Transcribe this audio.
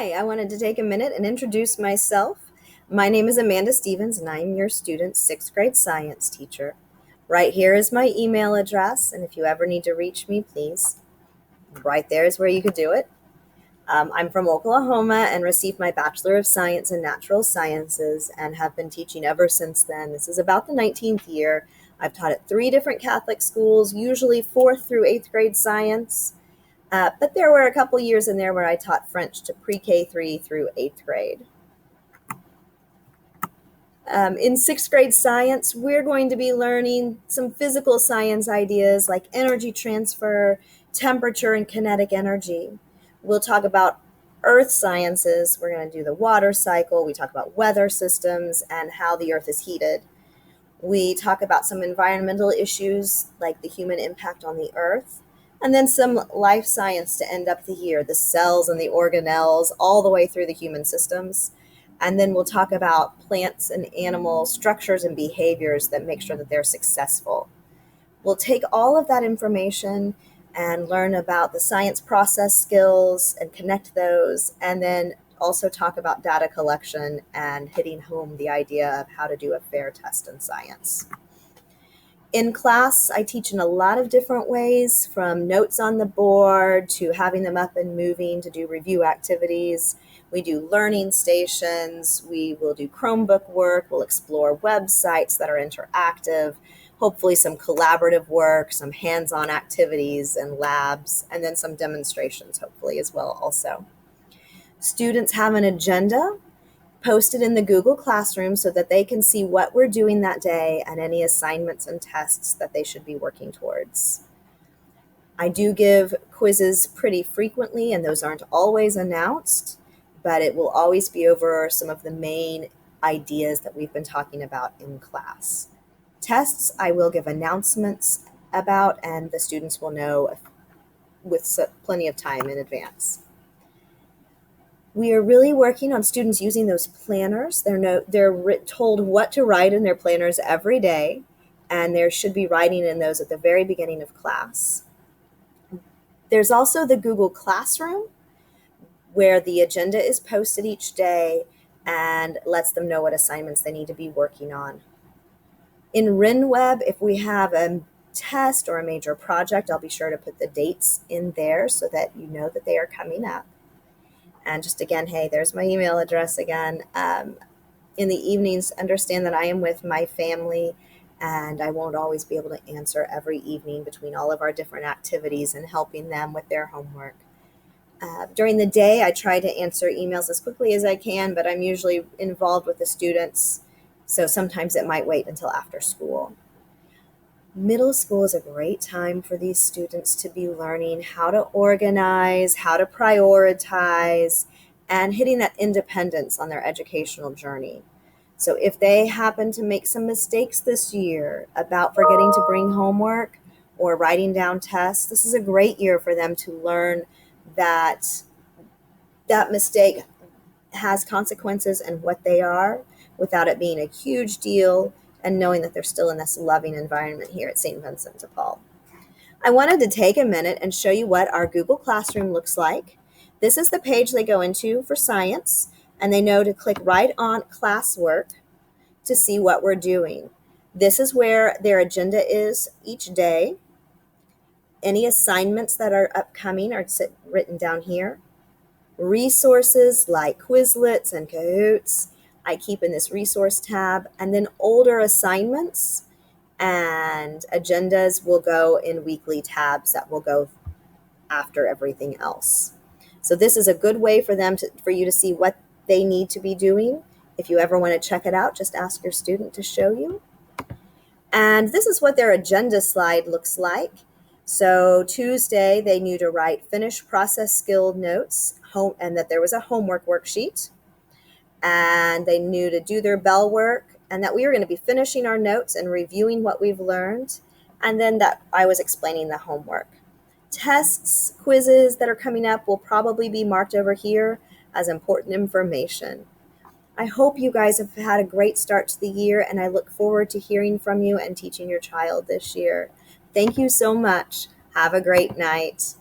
Hi, I wanted to take a minute and introduce myself. My name is Amanda Stevens, and I'm your student sixth grade science teacher. Right here is my email address, and if you ever need to reach me, please, right there is where you could do it. I'm from Oklahoma and received my Bachelor of Science in Natural Sciences and have been teaching ever since then. This is about the 19th year. I've taught at 3 different Catholic schools, usually 4th through 8th grade science. But there were a couple years in there where I taught French to pre-K 3 through 8th grade. In 6th grade science, we're going to be learning some physical science ideas like energy transfer, temperature, and kinetic energy. We'll talk about earth sciences. We're going to do the water cycle. We talk about weather systems and how the earth is heated. We talk about some environmental issues like the human impact on the earth. And then some life science to end up the year, the cells and the organelles, all the way through the human systems. And then we'll talk about plants and animal structures and behaviors that make sure that they're successful. We'll take all of that information and learn about the science process skills and connect those, and then also talk about data collection and hitting home the idea of how to do a fair test in science. In class, I teach in a lot of different ways, from notes on the board to having them up and moving to do review activities. We do learning stations. We will do Chromebook work. We'll explore websites that are interactive, hopefully some collaborative work, some hands-on activities and labs, and then some demonstrations, hopefully, as well also. Students have an agenda posted in the Google Classroom so that they can see what we're doing that day and any assignments and tests that they should be working towards. I do give quizzes pretty frequently, and those aren't always announced, but it will always be over some of the main ideas that we've been talking about in class. Tests, I will give announcements about, and the students will know with plenty of time in advance. We are really working on students using those planners. They're told what to write in their planners every day, and there should be writing in those at the very beginning of class. There's also the Google Classroom, where the agenda is posted each day and lets them know what assignments they need to be working on. In RenWeb, if we have a test or a major project, I'll be sure to put the dates in there so that you know that they are coming up. And just again, hey, there's my email address again. In the evenings, understand that I am with my family, and I won't always be able to answer every evening between all of our different activities and helping them with their homework. During the day, I try to answer emails as quickly as I can, but I'm usually involved with the students, so sometimes it might wait until after school. Middle school is a great time for these students to be learning how to organize, how to prioritize, and hitting that independence on their educational journey. So if they happen to make some mistakes this year about forgetting to bring homework or writing down tests, this is a great year for them to learn that that mistake has consequences and what they are without it being a huge deal, and knowing that they're still in this loving environment here at St. Vincent de Paul. I wanted to take a minute and show you what our Google Classroom looks like. This is the page they go into for science, and they know to click right on classwork to see what we're doing. This is where their agenda is each day. Any assignments that are upcoming are written down here. Resources like Quizlets and Kahoots, I keep in this resource tab, and then older assignments and agendas will go in weekly tabs that will go after everything else. So this is a good way for you to see what they need to be doing. If you ever want to check it out, just ask your student to show you. And this is what their agenda slide looks like. So Tuesday, they knew to write finished process skill notes, and that there was a homework worksheet. And they knew to do their bell work, and that we were going to be finishing our notes and reviewing what we've learned, and then that I was explaining the homework. Tests, quizzes that are coming up will probably be marked over here as important information. I hope you guys have had a great start to the year, and I look forward to hearing from you and teaching your child this year. Thank you so much. Have a great night.